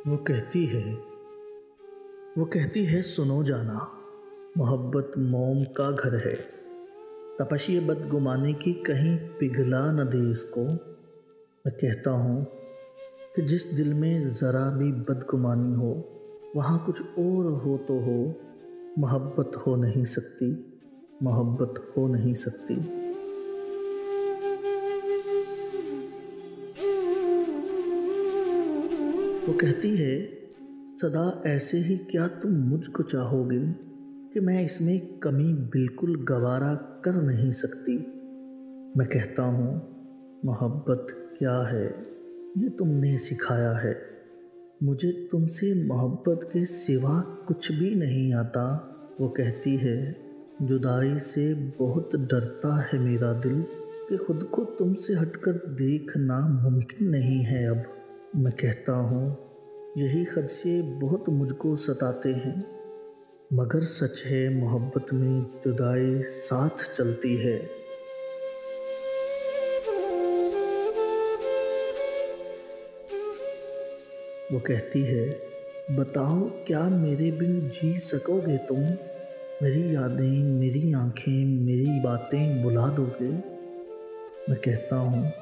वो कहती है वो कहती है सुनो जाना, मोहब्बत मोम का घर है। तपश ये बदगुमानी की कहीं पिघला न दे इसको। मैं कहता हूँ कि जिस दिल में ज़रा भी बदगुमानी हो, वहाँ कुछ और हो तो हो, मोहब्बत हो नहीं सकती, मोहब्बत हो नहीं सकती। वो कहती है सदा ऐसे ही क्या तुम मुझको चाहोगे कि मैं इसमें कमी बिल्कुल गवारा कर नहीं सकती। मैं कहता हूँ मोहब्बत क्या है ये तुमने सिखाया है, मुझे तुमसे मोहब्बत के सिवा कुछ भी नहीं आता। वो कहती है जुदाई से बहुत डरता है मेरा दिल, कि खुद को तुमसे हटकर देखना मुमकिन नहीं है अब। मैं कहता हूँ यही खदशे बहुत मुझको सताते हैं, मगर सच है मोहब्बत में जुदाई साथ चलती है। वो कहती है बताओ क्या मेरे बिन जी सकोगे तुम, मेरी यादें मेरी आंखें मेरी बातें बुला दोगे। मैं कहता हूँ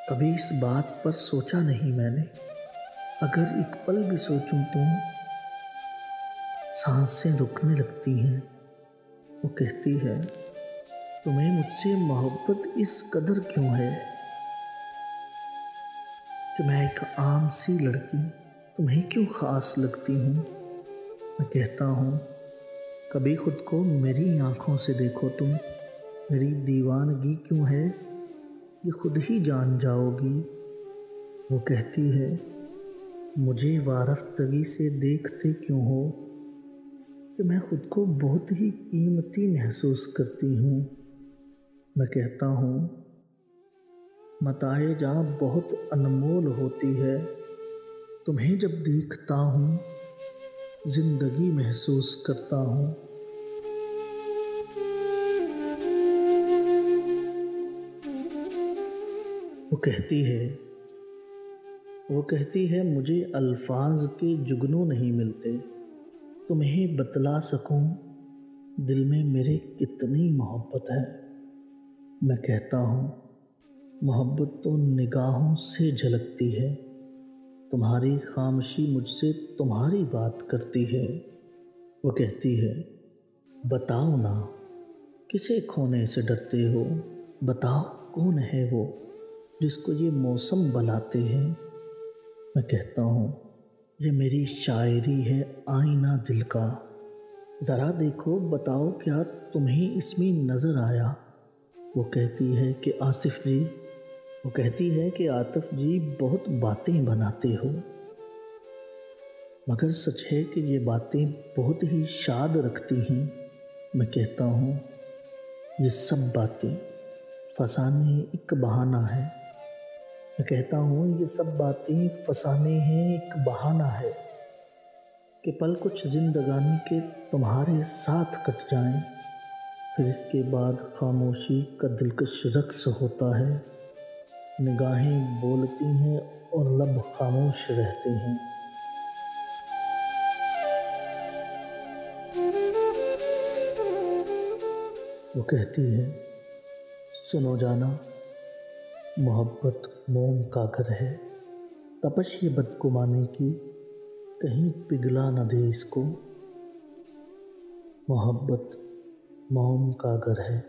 कभी इस बात पर सोचा नहीं मैंने, अगर एक पल भी सोचूं तो सांसें रुकने लगती हैं। वो कहती है तुम्हें मुझसे मोहब्बत इस कदर क्यों है कि मैं एक आम सी लड़की तुम्हें क्यों ख़ास लगती हूँ। मैं कहता हूँ कभी खुद को मेरी आँखों से देखो तुम, मेरी दीवानगी क्यों है ये खुद ही जान जाओगी। वो कहती है मुझे वारफ्तगी से देखते क्यों हो कि मैं खुद को बहुत ही कीमती महसूस करती हूँ। मैं कहता हूँ मताए जहाँ बहुत अनमोल होती है, तुम्हें जब देखता हूँ जिंदगी महसूस करता हूँ। वो कहती है मुझे अल्फाज के जुगनू नहीं मिलते, तुम्हें बतला सकूं दिल में मेरे कितनी मोहब्बत है। मैं कहता हूँ मोहब्बत तो निगाहों से झलकती है, तुम्हारी खामोशी मुझसे तुम्हारी बात करती है। वो कहती है बताओ ना किसे खोने से डरते हो, बताओ कौन है वो जिसको ये मौसम बुलाते हैं। मैं कहता हूँ ये मेरी शायरी है आईना दिल का, ज़रा देखो बताओ क्या तुम्हें इसमें नज़र आया। वो कहती है कि आतिफ जी बहुत बातें बनाते हो, मगर सच है कि ये बातें बहुत ही शाद रखती हैं। मैं कहता हूँ ये सब बातें फसाने एक बहाना है। मैं कहता हूँ ये सब बातें फसाने हैं एक बहाना है, कि पल कुछ जिंदगानी के तुम्हारे साथ कट जाएं, फिर इसके बाद खामोशी का दिलकश रक्स होता है। निगाहें बोलती हैं और लब खामोश रहते हैं। वो कहती है सुनो जाना, मोहब्बत मोम का घर है। तपश ये बदगुमानी की कहीं पिघला न दे इसको। मोहब्बत मोम का घर है।